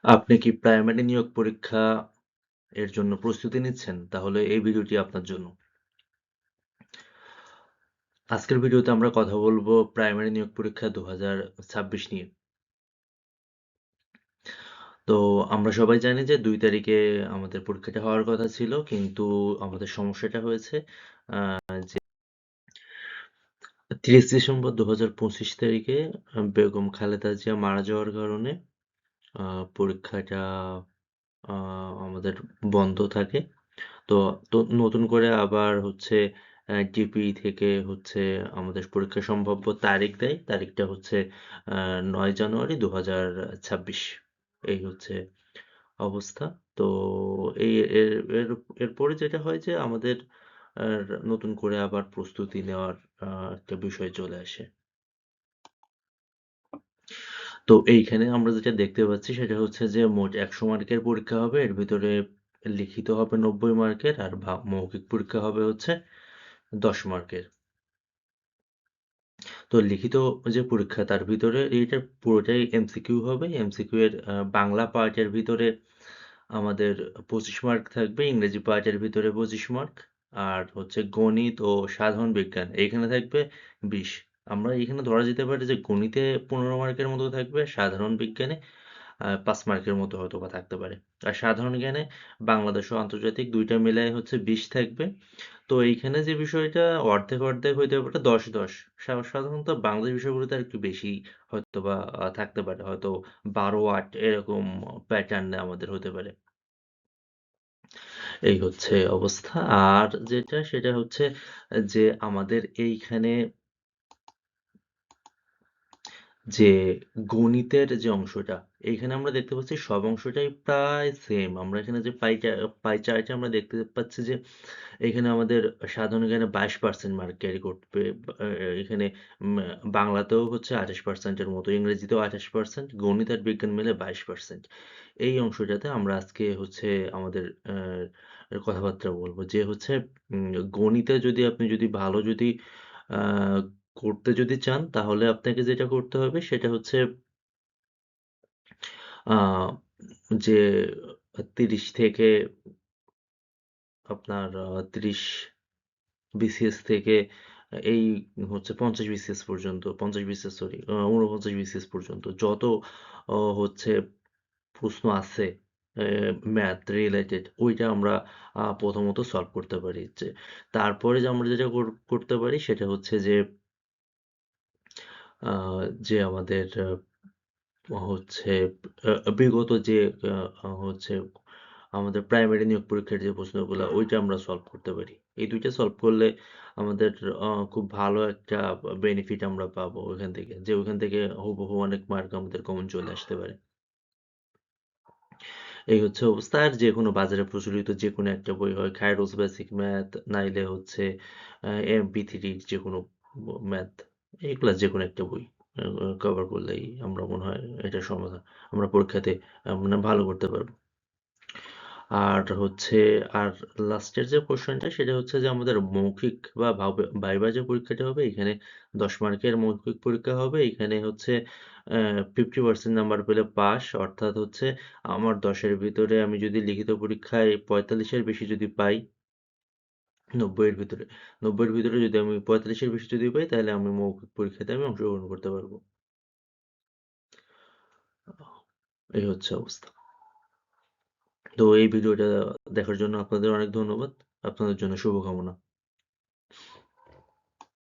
আপনি কি প্রাইমারি নিয়োগ পরীক্ষা এর জন্য প্রস্তুতি নিচ্ছেন? তাহলে এই ভিডিওটি আপনার জন্য। আজকের ভিডিওতে আমরা কথা বলবো প্রাইমারি নিয়োগ পরীক্ষা ২০২৬ নিয়ে। তো আমরা সবাই জানি যে ২ তারিখে আমাদের পরীক্ষাটা হওয়ার কথা ছিল। কিন্তু আমাদের সমস্যাটা হয়েছে আ যে ৩০ ডিসেম্বর ২০২৫ তারিখে বেগম খালেদা জিয়া মারা যাওয়ার কারণে আ পরীক্ষাটা আ আমাদের বন্ধ থাকে। তো নতুন করে আবার হচ্ছে ডিপি থেকে হচ্ছে আমাদের পরীক্ষার সম্ভাব্য তারিখ দেয়। তারিখটা হচ্ছে ৯ জানুয়ারি ২০২৬। এই হচ্ছে অবস্থা। তো এই এর এর এরপরে যেটা হয় যে আমাদের নতুন করে আবার প্রস্তুতি নেওয়ার আ একটা বিষয় চলে আসে। তো এইখানে আমরা যেটা দেখতে পাচ্ছি সেটা হচ্ছে যে মোট ১০০ মার্কের পরীক্ষা হবে। এর ভিতরে লিখিত হবে ৯০ মার্কের আর মৌখিক পরীক্ষা হবে হচ্ছে ১০ মার্কের। তো লিখিত যে পরীক্ষা তার ভিতরে এইটা পুরোটাই এমসিকিউ হবে। এমসিকিউ এর বাংলা পার্টের ভিতরে আমাদের ২৫ মার্ক থাকবে, ইংরেজি পার্টের ভিতরে ২৫ মার্ক। আর হচ্ছে গণিত ও সাধারণ বিজ্ঞান এইখানে থাকবে ২০। আমরা এখানে ধরা যেতে পারে যে গণিতে ১৫ মার্কের মতো থাকবে, সাধারণ বিজ্ঞানে ৫ মার্কের মতো হয়তোবা থাকতে পারে। আর সাধারণ জ্ঞানে বাংলাদেশ ও আন্তর্জাতিক ২ টা মিলায় হচ্ছে ২০ থাকবে। তো এইখানে যে বিষয়টা অর্ধেক, অর্ধেক হইতে পারে ১০-১০। সাধারণত বাংলা বিষয়গুলোতে আরেকটু বেশি হয়তোবা থাকতে পারে। হয়তো ১২-৮ এরকম প্যাটার্নে আমাদের হতে পারে। এই হচ্ছে অবস্থা। আর যেটা সেটা হচ্ছে যে আমাদের এইখানে যে গণিতের যে অংশটা, এইখানে আমরা দেখতে পাচ্ছি সব অংশটাই প্রায় সেম। আমরা এখানে যে পাই চার্টে আমরা দেখতে পাচ্ছি যে এখানে আমাদের সাধারণ জ্ঞানে ২২% মার্ক ক্যারি করবে। এখানে উম বাংলাতেও হচ্ছে ২৮% এর মতো, ইংরেজিতেও ২৮%, গণিত আর বিজ্ঞান মিলে ২২%। এই অংশটাতে আমরা আজকে হচ্ছে আমাদের কথাবার্তা বলব। যে হচ্ছে উম গণিতে আপনি ভালো আ করতে চান তাহলে আপনাকে যেটা করতে হবে সেটা হচ্ছে আ যে ৩০ থেকে আপনার ৩০ বিসিএস থেকে এই হচ্ছে ৫০ বিসিএস পর্যন্ত, ৫০ বিসিএস সরি ৪৯ বিসিএস পর্যন্ত যত হচ্ছে প্রশ্ন আছে ম্যাথ রিলেটেড ওইটা আমরা প্রথমত সলভ করতে পারি। তারপরে যে আমরা যেটা করতে পারি সেটা হচ্ছে আ যে আমাদের হচ্ছে বিগত যে হচ্ছে আমাদের প্রাইমারি নিয়োগ পরীক্ষার যে প্রশ্নগুলা ওইটা আমরা সলভ করতে পারি। এই ২ টা সলভ করলে আমাদের খুব ভালো একটা বেনিফিট আমরা পাবো ওইখান থেকে। যে ওইখান থেকে হুবহু অনেক মার্ক আমাদের কমন চলে আসতে পারে। এই হচ্ছে অবস্থা। আর যেকোনো বাজারে প্রচলিত যেকোনো একটা বই হয় খায়রুজ বেসিক ম্যাথ নাইলে হচ্ছে এমপি3 র যেকোনো ম্যাথ এগুলা যেকোনো একটা বই কভার করলেই আমরা মনে হয় এটার সমাধান আমরা পরীক্ষাতে মানে ভালো করতে পারবো। আর হচ্ছে আর লাস্টের যে কোয়েশ্চেনটা সেটা হচ্ছে যে আমাদের মৌখিক বা ভাইবা যে পরীক্ষাটা হবে এখানে ১০ মার্কের মৌখিক পরীক্ষা হবে। এখানে হচ্ছে 50% নাম্বার পেলে পাস অর্থাৎ হচ্ছে আমার ১০ এর ভিতরে আমি যদি লিখিত পরীক্ষায় ৪৫ এর বেশি যদি পাই ৯০ এর ভিতরে ৯০ এর ভিতরে যদি আমি ৪৫ এর বেশি যদি পাই তাহলে আমি মৌখিক পরীক্ষাতে আমি অংশগ্রহণ করতে পারবো। এই হচ্ছে অবস্থা। তো এই ভিডিওটা দেখার জন্য আপনাদের অনেক ধন্যবাদ। আপনাদের জন্য শুভকামনা।